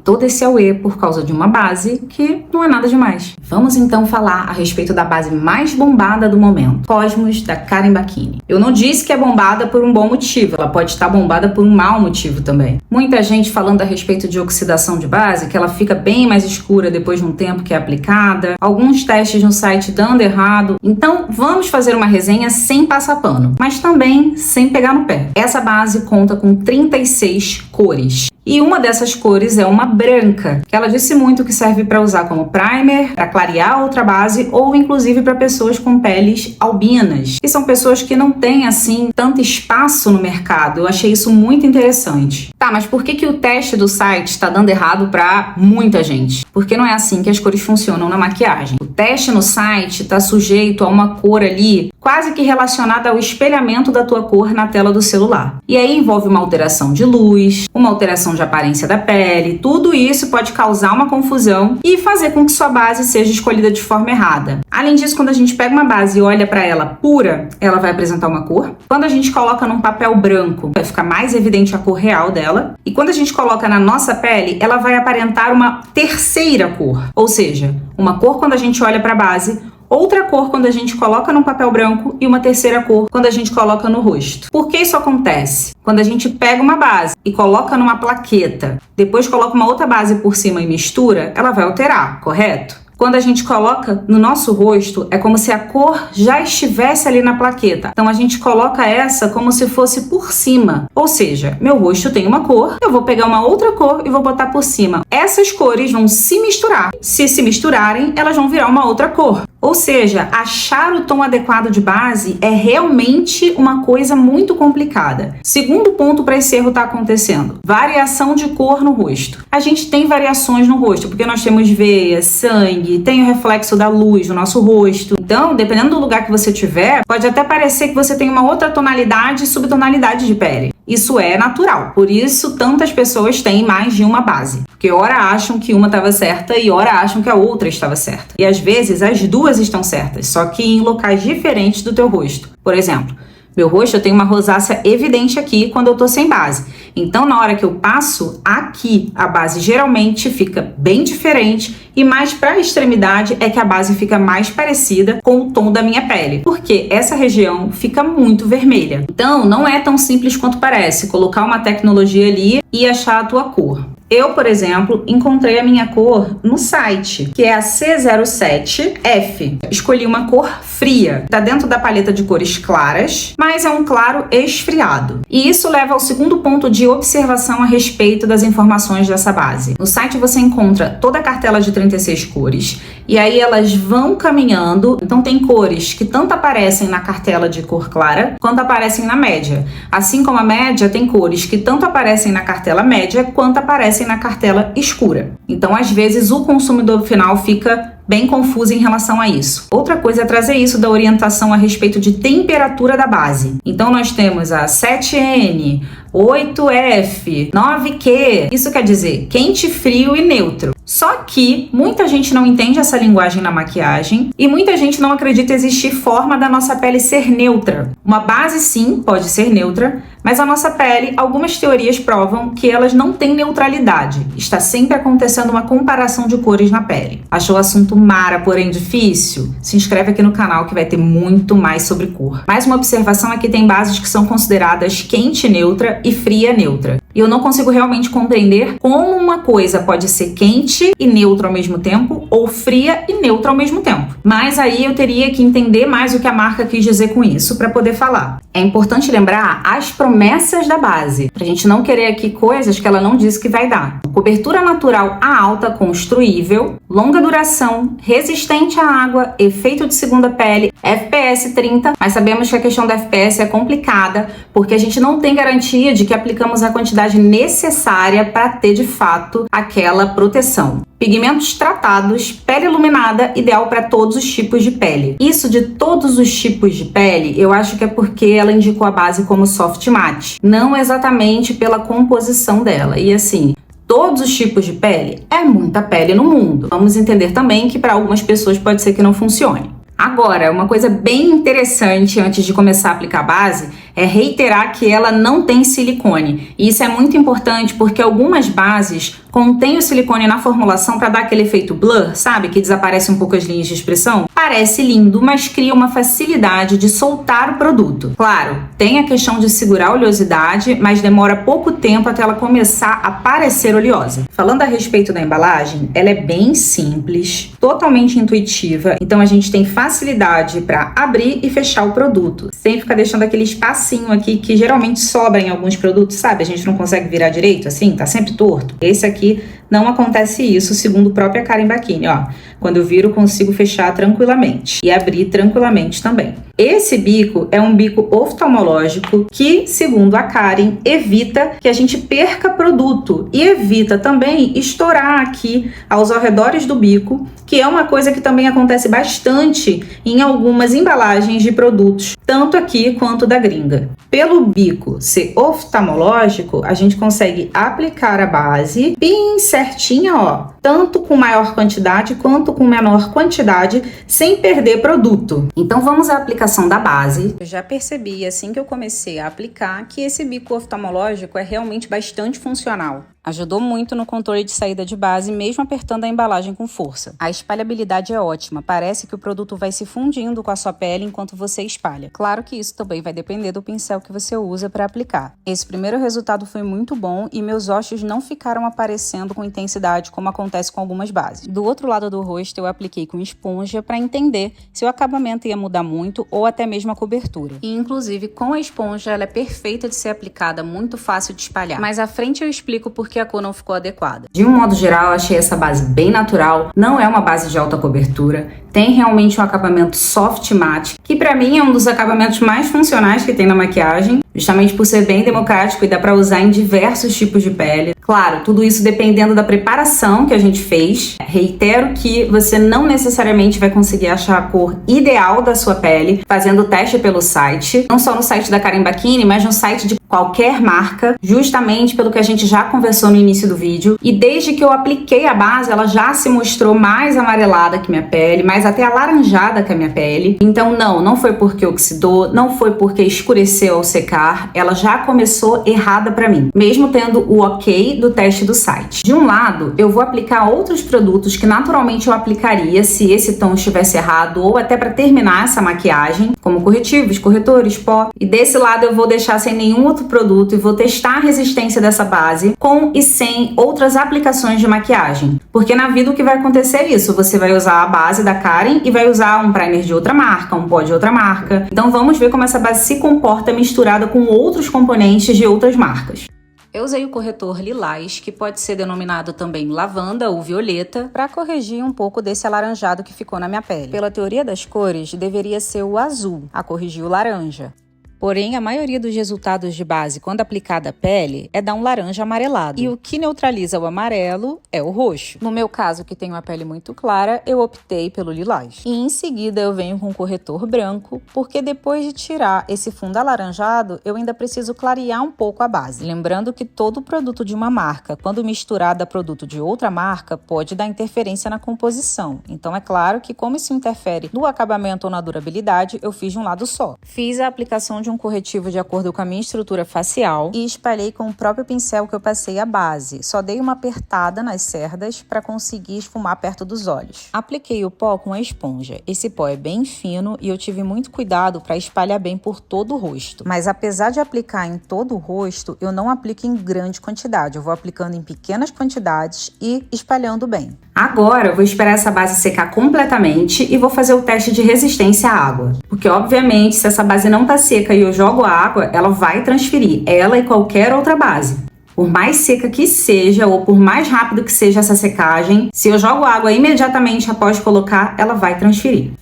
todo esse auê por causa de uma base que não é nada demais. Vamos então falar a respeito da base mais bombada do momento, Cosmos, da Karen Bakini. Eu não disse que é bombada por um bom motivo, ela pode estar bombada por um mau motivo também. Muita gente falando a respeito de oxidação de base, que ela fica bem mais escura depois de um tempo que é aplicada, alguns testes no site dando errado. Então vamos fazer uma resenha sem passar pano, mas também sem pegar no pé. Essa base conta com 36 cores. E uma dessas cores é uma branca, que ela disse muito que serve para usar como primer, para clarear outra base ou inclusive para pessoas com peles albinas, que são pessoas que não têm assim tanto espaço no mercado. Eu achei isso muito interessante. Tá, mas por que o teste do site está dando errado para muita gente? Porque não é assim que as cores funcionam na maquiagem. O teste no site está sujeito a uma cor ali quase que relacionada ao espelhamento da tua cor na tela do celular. E aí envolve uma alteração de luz, uma alteração de aparência da pele. Tudo isso pode causar uma confusão e fazer com que sua base seja escolhida de forma errada. Além disso, quando a gente pega uma base e olha para ela pura, ela vai apresentar uma cor. Quando a gente coloca num papel branco, vai ficar mais evidente a cor real dela. E quando a gente coloca na nossa pele, ela vai aparentar uma terceira cor. Ou seja, uma cor quando a gente olha para a base, outra cor quando a gente coloca num papel branco e uma terceira cor quando a gente coloca no rosto. Por que isso acontece? Quando a gente pega uma base e coloca numa plaqueta, depois coloca uma outra base por cima e mistura, ela vai alterar, correto? Quando a gente coloca no nosso rosto, é como se a cor já estivesse ali na plaqueta. Então a gente coloca essa como se fosse por cima. Ou seja, meu rosto tem uma cor, eu vou pegar uma outra cor e vou botar por cima. Essas cores vão se misturar. Se misturarem, elas vão virar uma outra cor. Ou seja, achar o tom adequado de base é realmente uma coisa muito complicada. Segundo ponto para esse erro estar acontecendo: variação de cor no rosto. A gente tem variações no rosto, porque nós temos veia, sangue, tem o reflexo da luz no nosso rosto. Então, dependendo do lugar que você tiver, pode até parecer que você tem uma outra tonalidade e subtonalidade de pele. Isso é natural, por isso tantas pessoas têm mais de uma base. Porque ora acham que uma estava certa e ora acham que a outra estava certa. E às vezes as duas estão certas, só que em locais diferentes do teu rosto. Por exemplo, meu rosto eu tenho uma rosácea evidente aqui quando eu tô sem base. Então na hora que eu passo aqui, a base geralmente fica bem diferente e mais para a extremidade é que a base fica mais parecida com o tom da minha pele, porque essa região fica muito vermelha. Então não é tão simples quanto parece colocar uma tecnologia ali e achar a tua cor. Eu, por exemplo, encontrei a minha cor no site, que é a C07F. Escolhi uma cor fria. Tá dentro da paleta de cores claras, mas é um claro esfriado. E isso leva ao segundo ponto de observação a respeito das informações dessa base. No site você encontra toda a cartela de 36 cores, e aí elas vão caminhando. Então tem cores que tanto aparecem na cartela de cor clara, quanto aparecem na média. Assim como a média tem cores que tanto aparecem na cartela média, quanto aparecem na cartela escura. Então, às vezes, o consumidor final fica bem confuso em relação a isso. Outra coisa é trazer isso da orientação a respeito de temperatura da base. Então, nós temos a 7N, 8F, 9Q. Isso quer dizer quente, frio e neutro. Só que muita gente não entende essa linguagem na maquiagem e muita gente não acredita existir forma da nossa pele ser neutra. Uma base, sim, pode ser neutra, mas a nossa pele, algumas teorias provam que elas não têm neutralidade. Está sempre acontecendo uma comparação de cores na pele. Achou o assunto mara, porém difícil? Se inscreve aqui no canal que vai ter muito mais sobre cor. Mais uma observação é que tem bases que são consideradas quente neutra e fria neutra. E eu não consigo realmente compreender como uma coisa pode ser quente e neutra ao mesmo tempo, ou fria e neutra ao mesmo tempo. Mas aí eu teria que entender mais o que a marca quis dizer com isso para poder falar. É importante lembrar as promessas da base, pra gente não querer aqui coisas que ela não disse que vai dar. Cobertura natural A alta construível, longa duração, resistente à água, efeito de segunda pele, FPS 30, mas sabemos que a questão da FPS é complicada, porque a gente não tem garantia de que aplicamos a quantidade necessária para ter de fato aquela proteção. Pigmentos tratados, pele iluminada, ideal para todos os tipos de pele. Isso de todos os tipos de pele, eu acho que é porque ela indicou a base como soft matte, não exatamente pela composição dela. E assim, todos os tipos de pele é muita pele no mundo. Vamos entender também que para algumas pessoas pode ser que não funcione. Agora, uma coisa bem interessante antes de começar a aplicar a base é reiterar que ela não tem silicone. E isso é muito importante porque algumas bases contêm o silicone na formulação para dar aquele efeito blur, sabe? Que desaparece um pouco as linhas de expressão. Parece lindo, mas cria uma facilidade de soltar o produto. Claro, tem a questão de segurar a oleosidade, mas demora pouco tempo até ela começar a parecer oleosa. Falando a respeito da embalagem, ela é bem simples, totalmente intuitiva, então a gente tem facilidade para abrir e fechar o produto, sem ficar deixando aquele espacinho aqui que geralmente sobra em alguns produtos, sabe? A gente não consegue virar direito assim, tá sempre torto. Esse aqui não acontece isso, segundo a própria Karen Bacchini, ó. Quando eu viro, consigo fechar tranquilamente e abrir tranquilamente também. Esse bico é um bico oftalmológico que, segundo a Karen, evita que a gente perca produto e evita também estourar aqui aos arredores do bico, que é uma coisa que também acontece bastante em algumas embalagens de produtos, tanto aqui quanto da gringa. Pelo bico ser oftalmológico, a gente consegue aplicar a base bem certinha, ó, tanto com maior quantidade quanto com menor quantidade, sem perder produto. Então vamos à aplicação da base. Eu já percebi, assim que eu comecei a aplicar, que esse bico oftalmológico é realmente bastante funcional. Ajudou muito no controle de saída de base, mesmo apertando a embalagem com força. A espalhabilidade é ótima, parece que o produto vai se fundindo com a sua pele enquanto você espalha. Claro que isso também vai depender do pincel que você usa para aplicar. Esse primeiro resultado foi muito bom e meus ossos não ficaram aparecendo com intensidade como acontece com algumas bases. Do outro lado do rosto eu apliquei com esponja para entender se o acabamento ia mudar muito ou até mesmo a cobertura. E inclusive com a esponja ela é perfeita de ser aplicada, muito fácil de espalhar. Mas à frente eu explico porque a cor não ficou adequada. De um modo geral, eu achei essa base bem natural, não é uma base de alta cobertura, tem realmente um acabamento soft matte, que pra mim é um dos acabamentos mais funcionais que tem na maquiagem, justamente por ser bem democrático e dá pra usar em diversos tipos de pele. Claro, tudo isso dependendo da preparação que a gente fez. Reitero que você não necessariamente vai conseguir achar a cor ideal da sua pele fazendo o teste pelo site, não só no site da Karen Bacchini, mas no site de qualquer marca, justamente pelo que a gente já conversou no início do vídeo. E desde que eu apliquei a base, ela já se mostrou mais amarelada que minha pele, mais até alaranjada que a minha pele. Então não foi porque oxidou, não foi porque escureceu ao secar, ela já começou errada pra mim, mesmo tendo o ok do teste do site. De um lado, eu vou aplicar outros produtos que naturalmente eu aplicaria se esse tom estivesse errado ou até para terminar essa maquiagem, como corretivos, corretores, pó. E desse lado eu vou deixar sem nenhum outro produto e vou testar a resistência dessa base com e sem outras aplicações de maquiagem. Porque na vida o que vai acontecer é isso, você vai usar a base da Karen e vai usar um primer de outra marca, um pó de outra marca. Então vamos ver como essa base se comporta misturada com outros componentes de outras marcas. Eu usei o corretor lilás, que pode ser denominado também lavanda ou violeta, para corrigir um pouco desse alaranjado que ficou na minha pele. Pela teoria das cores, deveria ser o azul, a corrigir o laranja. Porém, a maioria dos resultados de base, quando aplicada à pele, é dar um laranja amarelado. E o que neutraliza o amarelo é o roxo. No meu caso, que tenho a pele muito clara, eu optei pelo lilás. E em seguida eu venho com corretor branco, porque depois de tirar esse fundo alaranjado, eu ainda preciso clarear um pouco a base. Lembrando que todo produto de uma marca, quando misturado a produto de outra marca, pode dar interferência na composição. Então é claro que como isso interfere no acabamento ou na durabilidade, eu fiz de um lado só. Fiz a aplicação de um corretivo de acordo com a minha estrutura facial e espalhei com o próprio pincel que eu passei a base. Só dei uma apertada nas cerdas para conseguir esfumar perto dos olhos. Apliquei o pó com a esponja. Esse pó é bem fino e eu tive muito cuidado para espalhar bem por todo o rosto. Mas apesar de aplicar em todo o rosto, eu não aplico em grande quantidade. Eu vou aplicando em pequenas quantidades e espalhando bem. Agora eu vou esperar essa base secar completamente e vou fazer o teste de resistência à água. Porque obviamente se essa base não tá seca e eu jogo a água, ela vai transferir, ela e qualquer outra base. Por mais seca que seja ou por mais rápido que seja essa secagem, se eu jogo água imediatamente após colocar, ela vai transferir.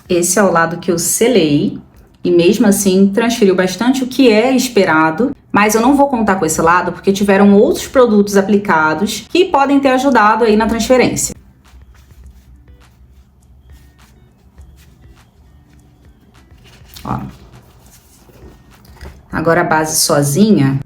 Esse é o lado que eu selei e mesmo assim transferiu bastante, o que é esperado, mas eu não vou contar com esse lado porque tiveram outros produtos aplicados que podem ter ajudado aí na transferência. Ó. Agora a base sozinha,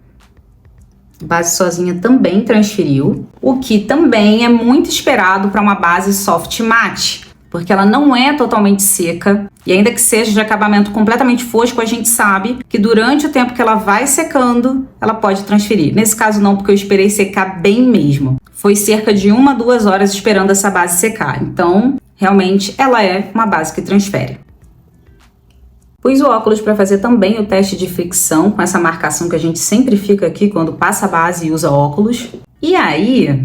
base sozinha também transferiu, o que também é muito esperado para uma base soft matte, porque ela não é totalmente seca, e ainda que seja de acabamento completamente fosco, a gente sabe que durante o tempo que ela vai secando, ela pode transferir. Nesse caso não, porque eu esperei secar bem mesmo. Foi cerca de 1 a 2 horas esperando essa base secar, então realmente ela é uma base que transfere. Pus o óculos para fazer também o teste de fricção, com essa marcação que a gente sempre fica aqui quando passa a base e usa óculos. E aí,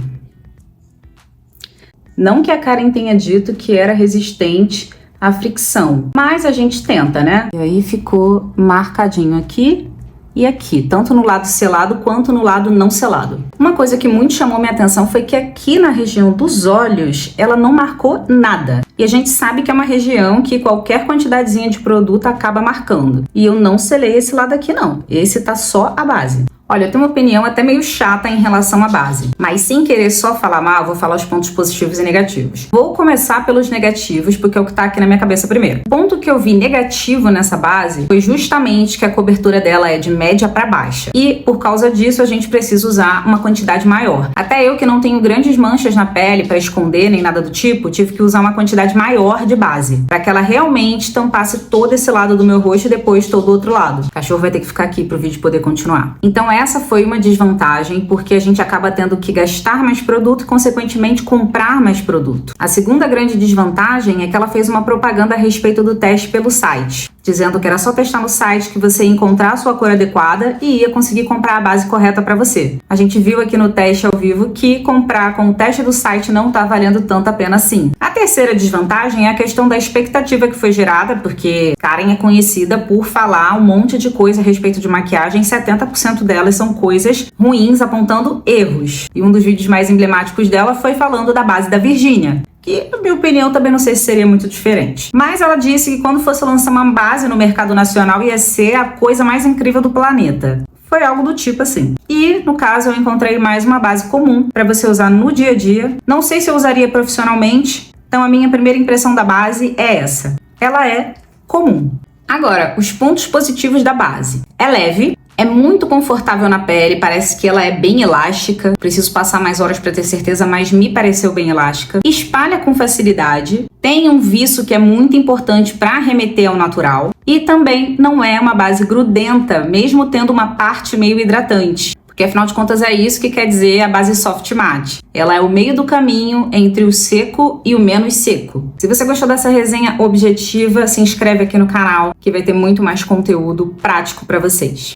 não que a Karen tenha dito que era resistente à fricção, mas a gente tenta, né? E aí ficou marcadinho aqui e aqui, tanto no lado selado quanto no lado não selado. Uma coisa que muito chamou minha atenção foi que aqui na região dos olhos, ela não marcou nada. E a gente sabe que é uma região que qualquer quantidadezinha de produto acaba marcando. E eu não selei esse lado aqui não, esse tá só a base. Olha, eu tenho uma opinião até meio chata em relação à base, mas sem querer só falar mal, eu vou falar os pontos positivos e negativos. Vou começar pelos negativos, porque é o que tá aqui na minha cabeça primeiro. O ponto que eu vi negativo nessa base foi justamente que a cobertura dela é de média para baixa. E por causa disso, a gente precisa usar uma quantidade maior. Até eu que não tenho grandes manchas na pele para esconder nem nada do tipo, tive que usar uma quantidade maior de base, para que ela realmente tampasse todo esse lado do meu rosto e depois todo o outro lado. O cachorro vai ter que ficar aqui pro vídeo poder continuar. Então essa foi uma desvantagem, porque a gente acaba tendo que gastar mais produto e, consequentemente, comprar mais produto. A segunda grande desvantagem é que ela fez uma propaganda a respeito do teste pelo site, dizendo que era só testar no site que você ia encontrar a sua cor adequada e ia conseguir comprar a base correta para você. A gente viu aqui no teste ao vivo que comprar com o teste do site não tá valendo tanto a pena assim. A terceira desvantagem é a questão da expectativa que foi gerada, porque Karen é conhecida por falar um monte de coisa a respeito de maquiagem, 70% delas são coisas ruins, apontando erros. E um dos vídeos mais emblemáticos dela foi falando da base da Virginia, que, na minha opinião, também não sei se seria muito diferente. Mas ela disse que quando fosse lançar uma base no mercado nacional ia ser a coisa mais incrível do planeta. Foi algo do tipo assim. E, no caso, eu encontrei mais uma base comum para você usar no dia a dia. Não sei se eu usaria profissionalmente, então a minha primeira impressão da base é essa. Ela é comum. Agora, os pontos positivos da base. É leve. É muito confortável na pele, parece que ela é bem elástica. Preciso passar mais horas para ter certeza, mas me pareceu bem elástica. Espalha com facilidade. Tem um viço que é muito importante para remeter ao natural. E também não é uma base grudenta, mesmo tendo uma parte meio hidratante. Porque afinal de contas é isso que quer dizer a base soft matte. Ela é o meio do caminho entre o seco e o menos seco. Se você gostou dessa resenha objetiva, se inscreve aqui no canal que vai ter muito mais conteúdo prático para vocês.